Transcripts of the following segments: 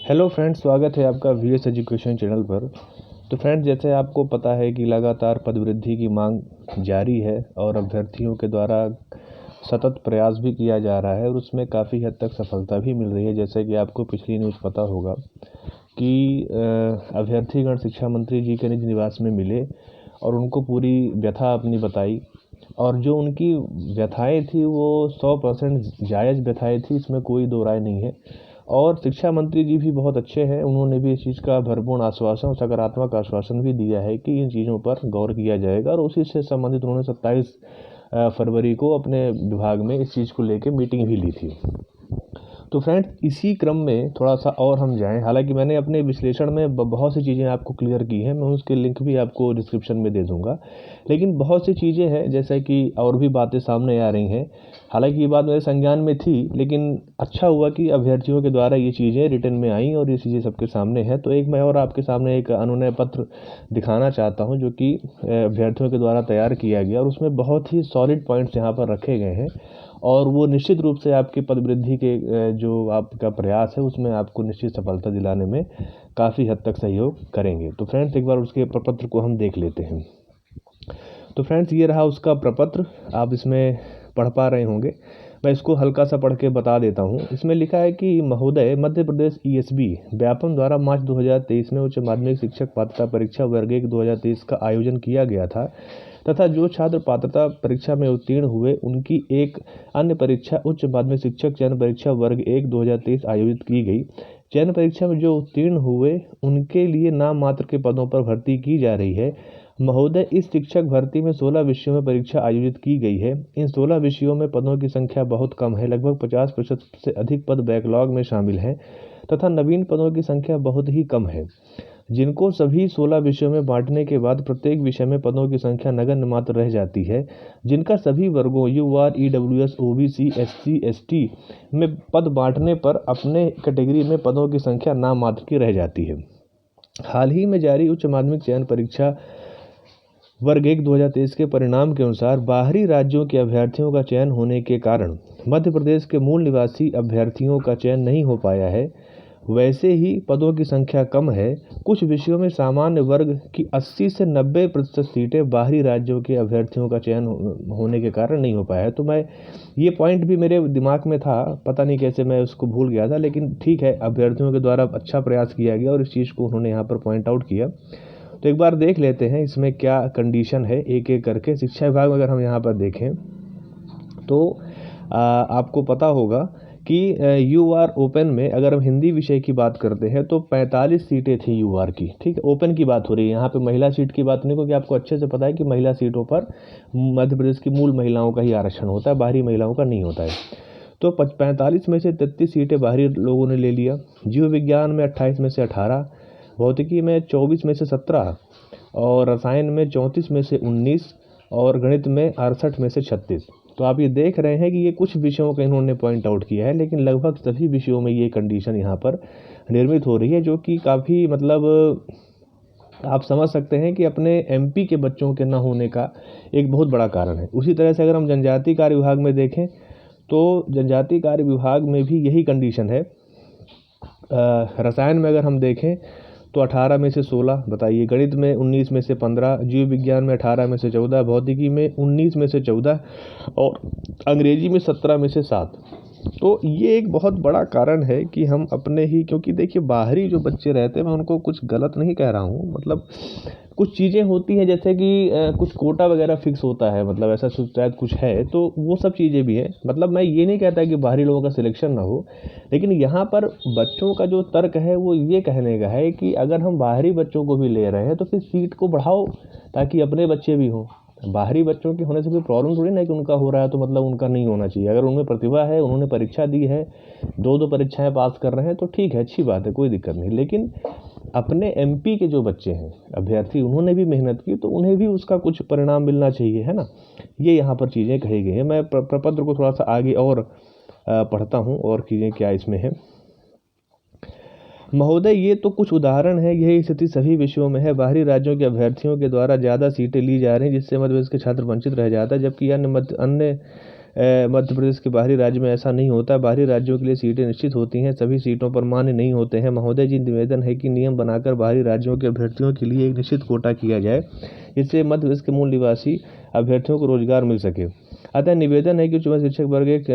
Hello friends, स्वागत है आपका वीएस एजुकेशन चैनल पर। तो फ्रेंड्स, जैसे आपको पता है कि लगातार पदवृद्धि की मांग जारी है और अभ्यर्थियों के द्वारा सतत प्रयास भी किया जा रहा है और उसमें काफ़ी हद तक सफलता भी मिल रही है। जैसे कि आपको पिछली न्यूज़ पता होगा कि अभ्यर्थीगण शिक्षा मंत्री जी के निज निवास में मिले और उनको पूरी व्यथा अपनी बताई, और जो उनकी व्यथाएं थी वो 100% जायज़ व्यथाएं थी, इसमें कोई दो राय नहीं है। और शिक्षा मंत्री जी भी बहुत अच्छे हैं, उन्होंने भी इस चीज़ का भरपूर आश्वासन, सकारात्मक आश्वासन भी दिया है कि इन चीज़ों पर गौर किया जाएगा। और उसी से संबंधित उन्होंने 27 फरवरी को अपने विभाग में इस चीज़ को लेकर मीटिंग भी ली थी। तो फ्रेंड्स, इसी क्रम में थोड़ा सा और हम जाएं। हालांकि मैंने अपने विश्लेषण में बहुत सी चीज़ें आपको क्लियर की हैं, मैं उसके लिंक भी आपको डिस्क्रिप्शन में दे दूंगा। लेकिन बहुत सी चीज़ें हैं जैसे कि और भी बातें सामने आ रही हैं। हालांकि ये बात मेरे संज्ञान में थी, लेकिन अच्छा हुआ कि अभ्यर्थियों के द्वारा ये चीज़ें रिटर्न में आई और ये चीज़ें सबके सामने हैं। तो एक मैं और आपके सामने एक अनुनय पत्र दिखाना चाहता हूँ जो कि अभ्यर्थियों के द्वारा तैयार किया गया, और उसमें बहुत ही सॉलिड पॉइंट्स यहाँ पर रखे गए हैं और वो निश्चित रूप से आपकी पदवृद्धि के जो आपका प्रयास है उसमें आपको निश्चित सफलता दिलाने में काफ़ी हद तक सहयोग करेंगे। तो फ्रेंड्स, एक बार उसके प्रपत्र को हम देख लेते हैं। तो फ्रेंड्स, ये रहा उसका प्रपत्र, आप इसमें पढ़ पा रहे होंगे। मैं इसको हल्का सा पढ़ के बता देता हूँ। इसमें लिखा है कि महोदय, मध्य प्रदेश ईएसबी व्यापम द्वारा मार्च 2023 में उच्च माध्यमिक शिक्षक पात्रता परीक्षा वर्ग 1 2023 का आयोजन किया गया था तथा जो छात्र पात्रता परीक्षा में उत्तीर्ण हुए उनकी एक अन्य परीक्षा उच्च माध्यमिक शिक्षक चयन परीक्षा वर्ग 1 2023 आयोजित की गई। चयन परीक्षा में जो उत्तीर्ण हुए उनके लिए नाम मात्र के पदों पर भर्ती की जा रही है। महोदय, इस शिक्षक भर्ती में 16 विषयों में परीक्षा आयोजित की गई है। इन 16 विषयों में पदों की संख्या बहुत कम है, लगभग 50% से अधिक पद बैकलॉग में शामिल हैं तथा नवीन पदों की संख्या बहुत ही कम है, जिनको सभी 16 विषयों में बांटने के बाद प्रत्येक विषय में पदों की संख्या नगण्य मात्र रह जाती है, जिनका सभी वर्गों UR, EWS, OBC, SC, ST में पद बांटने पर अपने कैटेगरी में पदों की संख्या नाम मात्र की रह जाती है। हाल ही में जारी उच्च माध्यमिक चयन परीक्षा वर्ग 1 2023 के परिणाम के अनुसार बाहरी राज्यों के अभ्यर्थियों का चयन होने के कारण मध्य प्रदेश के मूल निवासी अभ्यर्थियों का चयन नहीं हो पाया है। वैसे ही पदों की संख्या कम है। कुछ विषयों में सामान्य वर्ग की 80 से 90% सीटें बाहरी राज्यों के अभ्यर्थियों का चयन होने के कारण नहीं हो पाया है। तो मैं ये पॉइंट भी मेरे दिमाग में था, पता नहीं कैसे मैं उसको भूल गया था, लेकिन ठीक है, अभ्यर्थियों के द्वारा अच्छा प्रयास किया गया और इस चीज़ को उन्होंने यहाँ पर पॉइंट आउट किया। तो एक बार देख लेते हैं इसमें क्या कंडीशन है एक एक करके। शिक्षा विभाग में अगर हम यहाँ पर देखें तो आपको पता होगा कि यूआर ओपन में अगर हम हिंदी विषय की बात करते हैं तो 45 सीटें थी यूआर की। ठीक है, ओपन की बात हो रही है यहाँ पे, महिला सीट की बात नहीं, क्योंकि आपको अच्छे से पता है कि महिला सीटों पर मध्य प्रदेश की मूल महिलाओं का ही आरक्षण होता है, बाहरी महिलाओं का नहीं होता है। तो 45 में से 33 सीटें बाहरी लोगों ने ले लिया। जीव विज्ञान में 28 में से 18, भौतिकी में 24 में से 17, और रसायन में 34 में से 19, और गणित में 68 में से 36। तो आप ये देख रहे हैं कि ये कुछ विषयों का इन्होंने पॉइंट आउट किया है, लेकिन लगभग सभी विषयों में ये कंडीशन यहाँ पर निर्मित हो रही है, जो कि काफ़ी मतलब आप समझ सकते हैं कि अपने एमपी के बच्चों के न होने का एक बहुत बड़ा कारण है। उसी तरह से अगर हम जनजातीय कार्य विभाग में देखें तो जनजातीय कार्य विभाग में भी यही कंडीशन है। रसायन में अगर हम देखें तो 18 में से 16, बताइए। गणित में 19 में से 15, जीव विज्ञान में 18 में से 14, भौतिकी में 19 में से 14, और अंग्रेजी में 17 में से 7। तो ये एक बहुत बड़ा कारण है कि हम अपने ही, क्योंकि देखिए बाहरी जो बच्चे रहते हैं, मैं उनको कुछ गलत नहीं कह रहा हूँ, मतलब कुछ चीज़ें होती हैं जैसे कि कुछ कोटा वगैरह फिक्स होता है, मतलब ऐसा शायद कुछ है, तो वो सब चीज़ें भी हैं। मतलब मैं ये नहीं कहता कि बाहरी लोगों का सिलेक्शन ना हो, लेकिन यहाँ पर बच्चों का जो तर्क है वो ये कहने का है कि अगर हम बाहरी बच्चों को भी ले रहे हैं तो फिर सीट को बढ़ाओ ताकि अपने बच्चे भी हों। बाहरी बच्चों के होने से कोई प्रॉब्लम थोड़ी ना कि उनका हो रहा है तो मतलब उनका नहीं होना चाहिए। अगर उनमें प्रतिभा है, उन्होंने परीक्षा दी है, 2-2 परीक्षाएं पास कर रहे हैं, तो ठीक है, अच्छी बात है, कोई दिक्कत नहीं। लेकिन अपने एमपी के जो बच्चे हैं अभ्यर्थी, उन्होंने भी मेहनत की, तो उन्हें भी उसका कुछ परिणाम मिलना चाहिए, है ना। ये यहाँ पर चीज़ें कही गई हैं। मैं प्रपत्र को थोड़ा सा आगे और पढ़ता हूँ और चीज़ें क्या इसमें है। महोदय, ये तो कुछ उदाहरण है, यही स्थिति सभी विषयों में है। बाहरी राज्यों के अभ्यर्थियों के द्वारा ज़्यादा सीटें ली जा रही हैं, जिससे मध्य प्रदेश के छात्र वंचित रह जाता है, जबकि अन्य मध्य प्रदेश के बाहरी राज्य में ऐसा नहीं होता। बाहरी राज्यों के लिए सीटें निश्चित होती हैं, सभी सीटों पर मान्य नहीं होते हैं। महोदय जी, निवेदन है कि नियम बनाकर बाहरी राज्यों के अभ्यर्थियों के लिए एक निश्चित कोटा किया जाए, जिससे मध्य प्रदेश के मूल निवासी अभ्यर्थियों को रोजगार मिल सके। अतः निवेदन है कि उच्च शिक्षक वर्ग एक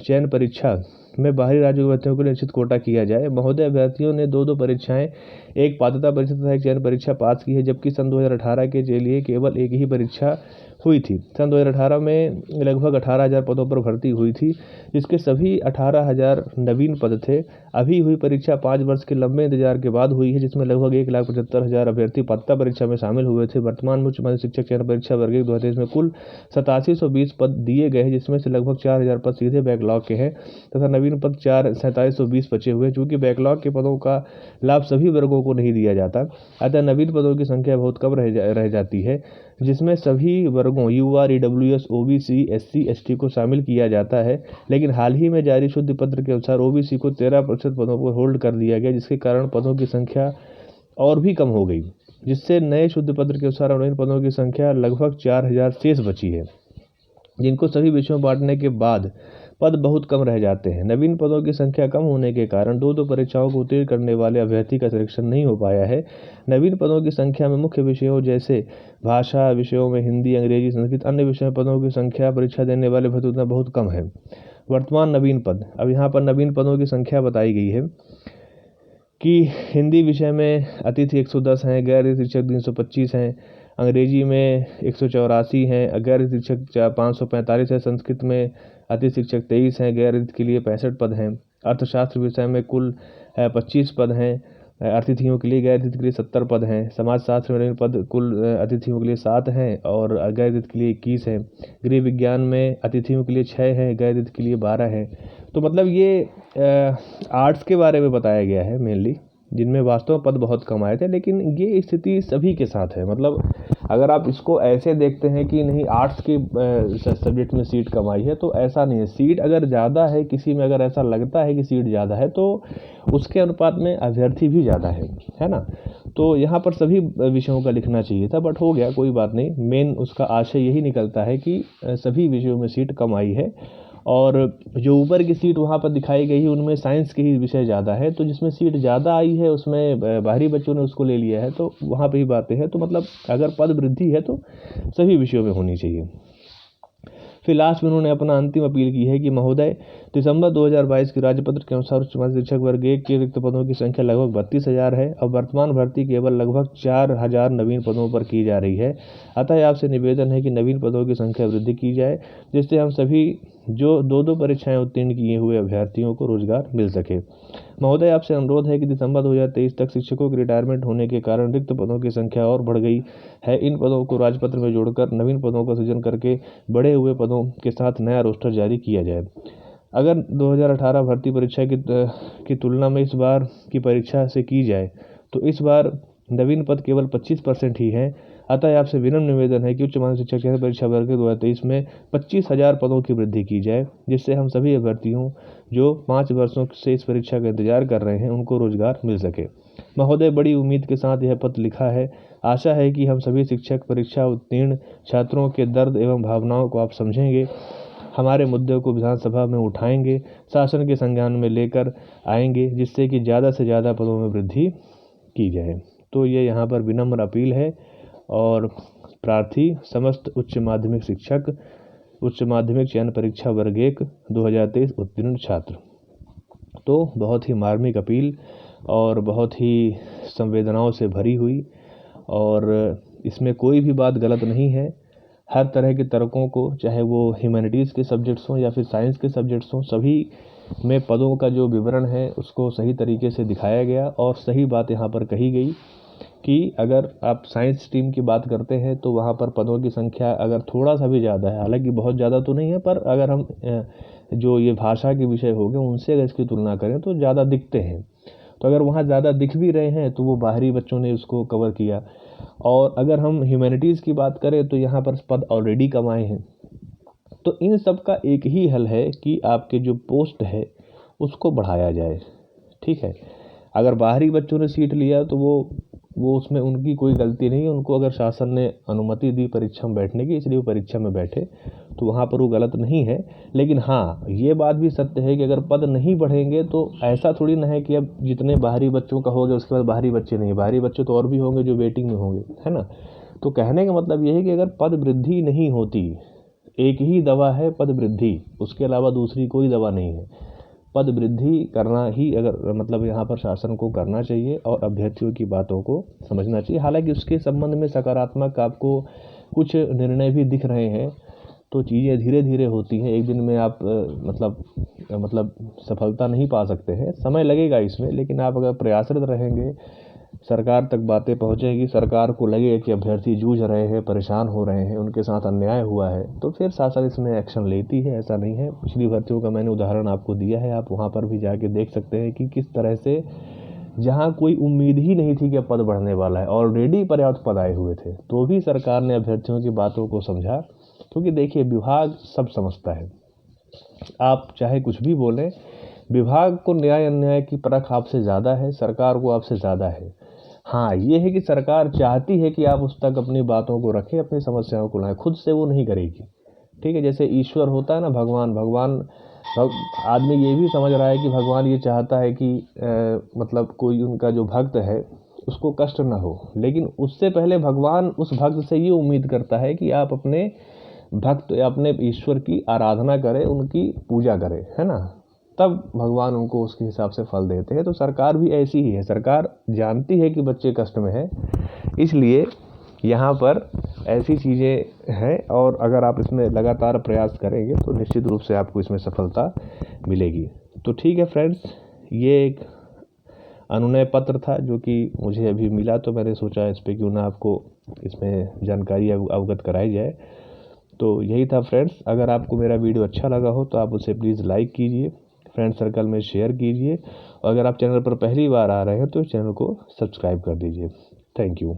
चयन परीक्षा में बाहरी राज्यों के अभ्यर्थियों को निश्चित कोटा किया जाए। महोदय, अभ्यर्थियों ने दो परीक्षाएं, एक पात्रता परीक्षा तथा एक चयन परीक्षा पास की है, जबकि सन 2018 के लिए केवल एक ही परीक्षा हुई थी। सन 2018 में लगभग 18,000 पदों पर भर्ती हुई थी, जिसके सभी 18,000 नवीन पद थे। अभी हुई परीक्षा 5 वर्ष के लंबे इंतजार के बाद हुई है, जिसमें लगभग 1,75,000 अभ्यर्थी पात्रता परीक्षा में शामिल हुए थे। वर्तमान में उच्च माध्यमिक शिक्षक चयन परीक्षा वर्ग 1 2023 में कुल 8720 पद दिए गए हैं, जिसमें से लगभग 4,000 पद सीधे बैकलॉग के हैं तथा नवीन पद 4720 बचे हुए। चूंकि बैकलॉग के पदों का लाभ सभी वर्गों को नहीं दिया जाता, अतः नवीन पदों की संख्या बहुत कम रह जाती है, जिसमें सभी वर्गों UR, EWS, OBC, SC, ST को शामिल किया जाता है। लेकिन हाल ही में जारी शुद्ध पत्र के अनुसार OBC को 13% पदों पर होल्ड कर दिया गया, जिसके कारण पदों की संख्या और भी कम हो गई, जिससे नए शुद्ध पत्र के अनुसार नवीन पदों की संख्या लगभग 4,000 शेष बची है, जिनको सभी विषयों में बांटने के बाद पद बहुत कम रह जाते हैं। नवीन पदों की संख्या कम होने के कारण दो परीक्षाओं को उत्तीर्ण करने वाले अभ्यर्थी का सिलेक्शन नहीं हो पाया है। नवीन पदों की संख्या में मुख्य विषयों जैसे भाषा विषयों में हिंदी, अंग्रेजी, संस्कृत, अन्य विषयों पदों की संख्या परीक्षा देने वाले अभ्यर्थी बहुत कम है। वर्तमान नवीन पद, अब यहाँ पर नवीन पदों की संख्या बताई गई है कि हिंदी विषय में अतिथि 110 हैं, गैर शिक्षक 325 हैं, अंग्रेजी में 184 हैं, गैर शिक्षक 545 है, संस्कृत में अतिथि शिक्षक 23 हैं, गैर अतिथि के लिए 65 पद हैं। अर्थशास्त्र विषय में कुल 25 पद हैं अतिथियों के लिए, गैर अतिथि के लिए 70 पद हैं। समाजशास्त्र में पद कुल अतिथियों के लिए 7 हैं और गैर अतिथि के लिए 21 हैं। गृह विज्ञान में अतिथियों के लिए 6 हैं, गैर अतिथि के लिए 12 हैं। तो मतलब ये आर्ट्स के बारे में बताया गया है मेनली, जिनमें वास्तव में पद बहुत कम आए थे। लेकिन ये स्थिति सभी के साथ है। मतलब अगर आप इसको ऐसे देखते हैं कि नहीं आर्ट्स के सब्जेक्ट में सीट कम आई है, तो ऐसा नहीं है। सीट अगर ज़्यादा है, किसी में अगर ऐसा लगता है कि सीट ज़्यादा है, तो उसके अनुपात में अभ्यर्थी भी ज़्यादा है ना। तो यहाँ पर सभी विषयों का लिखना चाहिए था, बट हो गया, कोई बात नहीं। मेन उसका आशय यही निकलता है कि सभी विषयों में सीट कम आई है, और जो ऊपर की सीट वहाँ पर दिखाई गई है उनमें साइंस के ही विषय ज़्यादा है, तो जिसमें सीट ज़्यादा आई है उसमें बाहरी बच्चों ने उसको ले लिया है, तो वहाँ पे ही बातें हैं। तो मतलब अगर पद वृद्धि है तो सभी विषयों में होनी चाहिए। फिर लास्ट में उन्होंने अपना अंतिम अपील की है कि महोदय, दिसंबर 2022 के राज्यपत्र के अनुसार उच्च माध्यमिक शिक्षक वर्ग 1 के रिक्त पदों की संख्या लगभग 32,000 है और वर्तमान भर्ती केवल लगभग 4,000 नवीन पदों पर की जा रही है। अतः आपसे निवेदन है कि नवीन पदों की संख्या वृद्धि की जाए, जिससे हम सभी जो दो परीक्षाएं उत्तीर्ण किए हुए अभ्यर्थियों को रोजगार मिल सके। महोदय, आपसे अनुरोध है कि दिसंबर 2023 तक शिक्षकों के रिटायरमेंट होने के कारण रिक्त पदों की संख्या और बढ़ गई है। इन पदों को राजपत्र में जोड़कर नवीन पदों का सृजन करके बढ़े हुए पदों के साथ नया रोस्टर जारी किया जाए। अगर 2018 भर्ती परीक्षा की तुलना में इस बार की परीक्षा से की जाए तो इस बार नवीन पद केवल 25% ही हैं। अतः आपसे विनम्र निवेदन है कि उच्च माध्यमिक शिक्षक चयन परीक्षा वर्ग 2023 में 25,000 पदों की वृद्धि की जाए, जिससे हम सभी अभ्यर्थियों जो 5 वर्षों से इस परीक्षा का इंतजार कर रहे हैं उनको रोजगार मिल सके। महोदय, बड़ी उम्मीद के साथ यह पत्र लिखा है। आशा है कि हम सभी शिक्षक परीक्षा उत्तीर्ण छात्रों के दर्द एवं भावनाओं को आप समझेंगे, हमारे मुद्दों को विधानसभा में उठाएंगे, शासन के संज्ञान में लेकर आएंगे, जिससे कि ज़्यादा से ज़्यादा पदों में वृद्धि की जाए। तो ये यहाँ पर विनम्र अपील है और प्रार्थी समस्त उच्च माध्यमिक शिक्षक उच्च माध्यमिक चयन परीक्षा वर्ग 1 2023 उत्तीर्ण छात्र। तो बहुत ही मार्मिक अपील और बहुत ही संवेदनाओं से भरी हुई, और इसमें कोई भी बात गलत नहीं है। हर तरह के तर्कों को, चाहे वो ह्यूमैनिटीज़ के सब्जेक्ट्स हों या फिर साइंस के सब्जेक्ट्स हों, सभी में पदों का जो विवरण है उसको सही तरीके से दिखाया गया और सही बात यहाँ पर कही गई कि अगर आप साइंस स्ट्रीम की बात करते हैं तो वहाँ पर पदों की संख्या अगर थोड़ा सा भी ज़्यादा है, हालांकि बहुत ज़्यादा तो नहीं है, पर अगर हम जो ये भाषा के विषय हो गए उनसे अगर इसकी तुलना करें तो ज़्यादा दिखते हैं। तो अगर वहाँ ज़्यादा दिख भी रहे हैं तो वो बाहरी बच्चों ने उसको कवर किया। और अगर हम ह्यूमैनिटीज़ की बात करें तो यहाँ पर पद ऑलरेडी कम आए हैं। तो इन सब का एक ही हल है कि आपके जो पोस्ट है उसको बढ़ाया जाए। ठीक है, अगर बाहरी बच्चों ने सीट लिया तो वो उसमें उनकी कोई गलती नहीं है। उनको अगर शासन ने अनुमति दी परीक्षा में बैठने की, इसलिए वो परीक्षा में बैठे, तो वहाँ पर वो गलत नहीं है। लेकिन हाँ, ये बात भी सत्य है कि अगर पद नहीं बढ़ेंगे तो ऐसा थोड़ी ना है कि अब जितने बाहरी बच्चों का हो गया उसके बाद बाहरी बच्चे नहीं, बाहरी बच्चे तो और भी होंगे जो वेटिंग में होंगे, है ना। तो कहने का मतलब ये है कि अगर पद वृद्धि नहीं होती, एक ही दवा है पद वृद्धि, उसके अलावा दूसरी कोई दवा नहीं है। पद वृद्धि करना ही अगर मतलब यहाँ पर शासन को करना चाहिए और अभ्यर्थियों की बातों को समझना चाहिए। हालांकि उसके संबंध में सकारात्मक आपको कुछ निर्णय भी दिख रहे हैं, तो चीज़ें धीरे धीरे होती हैं। एक दिन में आप मतलब सफलता नहीं पा सकते हैं, समय लगेगा इसमें, लेकिन आप अगर प्रयासरत रहेंगे, सरकार तक बातें पहुंचेगी, सरकार को लगे कि अभ्यर्थी जूझ रहे हैं, परेशान हो रहे हैं, उनके साथ अन्याय हुआ है, तो फिर शासन इसमें एक्शन लेती है। ऐसा नहीं है, पिछली भर्तियों का मैंने उदाहरण आपको दिया है, आप वहाँ पर भी जाके देख सकते हैं कि किस तरह से जहाँ कोई उम्मीद ही नहीं थी कि पद बढ़ने वाला है, ऑलरेडी पर्याप्त पद आए हुए थे, तो भी सरकार ने अभ्यर्थियों की बातों को समझा। क्योंकि देखिए, विभाग सब समझता है, आप चाहे कुछ भी बोलें, विभाग को न्याय अन्याय की परख आपसे ज़्यादा है, सरकार को आपसे ज़्यादा है। हाँ, ये है कि सरकार चाहती है कि आप उस तक अपनी बातों को रखें, अपनी समस्याओं को लाएं, खुद से वो नहीं करेगी। ठीक है, जैसे ईश्वर होता है ना, भगवान आदमी ये भी समझ रहा है कि भगवान ये चाहता है कि मतलब कोई उनका जो भक्त है उसको कष्ट ना हो, लेकिन उससे पहले भगवान उस भक्त से ये उम्मीद करता है कि आप अपने भक्त या अपने ईश्वर की आराधना करें, उनकी पूजा करें, है ना, तब भगवान उनको उसके हिसाब से फल देते हैं। तो सरकार भी ऐसी ही है, सरकार जानती है कि बच्चे कष्ट में हैं, इसलिए यहाँ पर ऐसी चीज़ें हैं, और अगर आप इसमें लगातार प्रयास करेंगे तो निश्चित रूप से आपको इसमें सफलता मिलेगी। तो ठीक है फ्रेंड्स, ये एक अनुनय पत्र था जो कि मुझे अभी मिला, तो मैंने सोचा इस पर क्यों ना आपको इसमें जानकारी अवगत कराई जाए। तो यही था फ्रेंड्स, अगर आपको मेरा वीडियो अच्छा लगा हो तो आप उसे प्लीज़ लाइक कीजिए, फ्रेंड सर्कल में शेयर कीजिए, और अगर आप चैनल पर पहली बार आ रहे हैं तो चैनल को सब्सक्राइब कर दीजिए। Thank you.